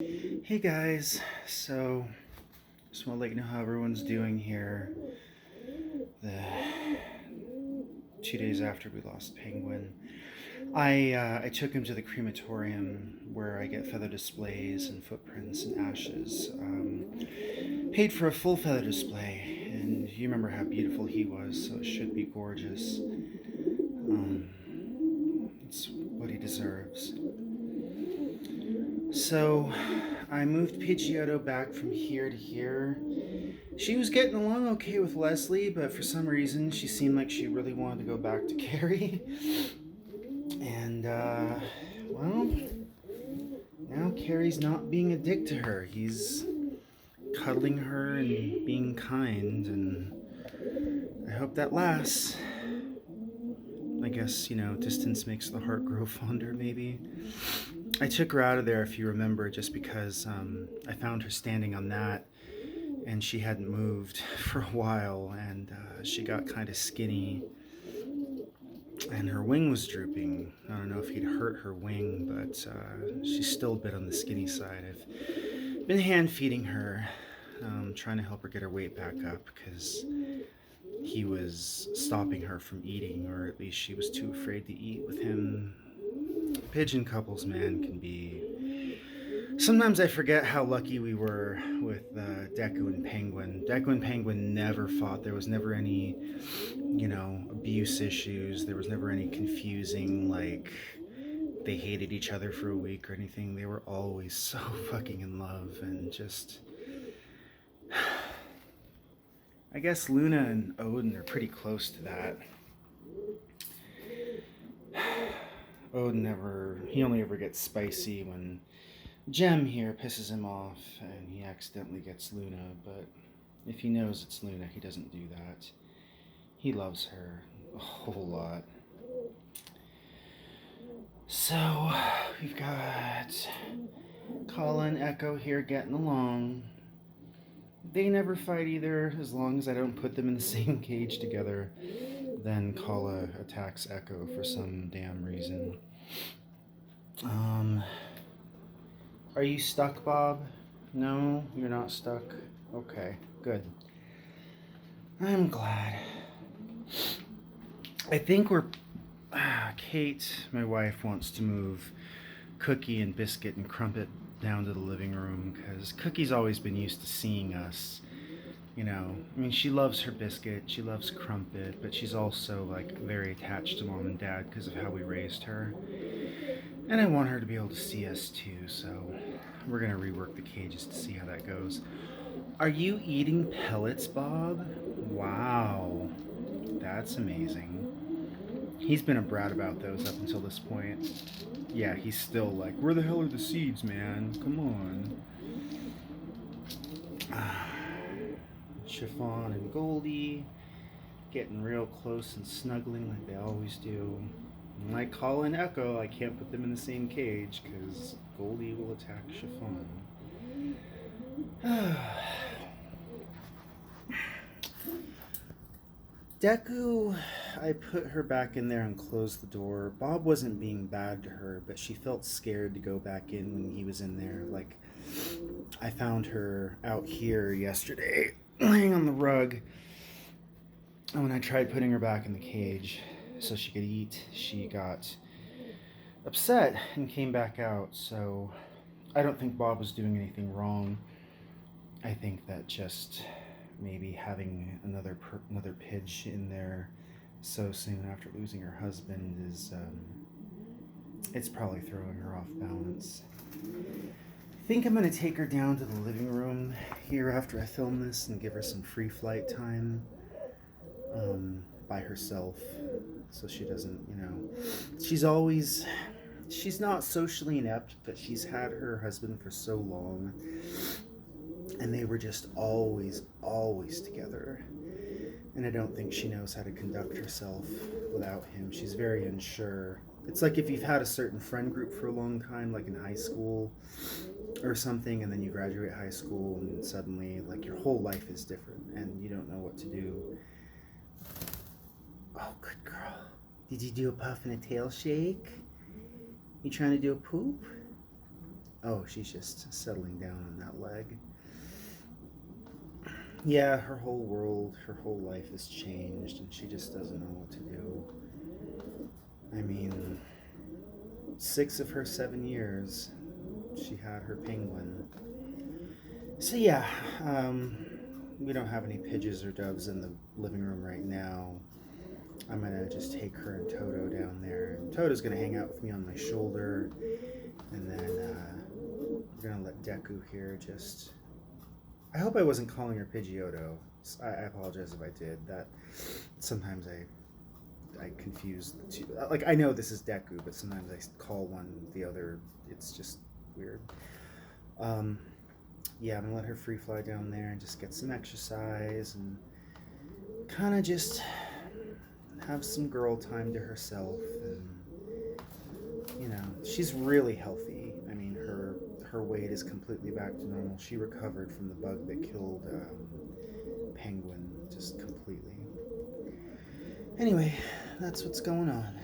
Hey guys, so just want to let you know how everyone's doing here. The 2 days after we lost Penguin, I took him to the crematorium where I get feather displays and footprints and ashes. Paid for a full feather display, and you remember how beautiful he was, so it should be gorgeous. It's what he deserves. So I moved Pidgeotto back from here to here. She was getting along okay with Leslie, but for some reason she seemed like she really wanted to go back to Carrie. And, well, now Carrie's not being a dick to her. He's cuddling her and being kind, and I hope that lasts. I guess, distance makes the heart grow fonder, maybe. I took her out of there, if you remember, just because I found her standing on that and she hadn't moved for a while, and she got kind of skinny and her wing was drooping. I don't know if he'd hurt her wing, but she's still a bit on the skinny side. I've been hand feeding her, trying to help her get her weight back up because he was stopping her from eating, or at least she was too afraid to eat with him. Pigeon couples, man, can be. Sometimes I forget how lucky we were with Deku and Penguin. Deku and Penguin never fought. There was never any, abuse issues. There was never any confusing, like, they hated each other for a week or anything. They were always so fucking in love and just. I guess Luna and Odin are pretty close to that. He only ever gets spicy when Jem here pisses him off and he accidentally gets Luna, but if he knows it's Luna, he doesn't do that. He loves her a whole lot. So, we've got Kala and Echo here getting along. They never fight either, as long as I don't put them in the same cage together. Then Kala attacks Echo for some damn reason. Are you stuck, Bob? No, you're not stuck. Okay, good. I'm glad. I think Kate, my wife, wants to move Cookie and Biscuit and Crumpet down to the living room because Cookie's always been used to seeing us. She loves her Biscuit, she loves Crumpet, but she's also like very attached to Mom and Dad because of how we raised her. And I want her to be able to see us too, so we're gonna rework the cages to see how that goes. Are you eating pellets, Bob? Wow, that's amazing. He's been a brat about those up until this point. Yeah, he's still like, where the hell are the seeds, man? Come on. Chiffon and Goldie getting real close and snuggling like they always do. And like Kala and Echo, I can't put them in the same cage because Goldie will attack Chiffon. Deku, I put her back in there and closed the door. Bob wasn't being bad to her, but she felt scared to go back in when he was in there. Like, I found her out here yesterday, laying on the rug. And when I tried putting her back in the cage so she could eat, she got upset and came back out. So I don't think Bob was doing anything wrong. I think that just maybe having another Pidge in there so soon after losing her husband is it's probably throwing her off balance. I think I'm gonna take her down to the living room here after I film this and give her some free flight time by herself, so she doesn't, she's not socially inept, but she's had her husband for so long and they were just always together. And I don't think she knows how to conduct herself without him. She's very unsure. It's like if you've had a certain friend group for a long time, like in high school or something, and then you graduate high school and suddenly, like, your whole life is different and you don't know what to do. Oh, good girl. Did you do a puff and a tail shake? You trying to do a poop? Oh, she's just settling down on that leg. Yeah, her whole world, her whole life has changed, and she just doesn't know what to do. I mean, 6 of her 7 years, she had her penguin. So yeah, we don't have any pigeons or doves in the living room right now. I'm gonna just take her and Toto down there. And Toto's gonna hang out with me on my shoulder, and then we're gonna let Deku here just. I hope I wasn't calling her Pidgeotto. I apologize if I did. That sometimes I confuse the two. Like I know this is Deku, but sometimes I call one the other. It's just weird. Um, yeah, I'm gonna let her free fly down there and just get some exercise and kind of just have some girl time to herself. And she's really healthy. I mean, her weight is completely back to normal. She recovered from the bug that killed Penguin just completely. Anyway, that's what's going on.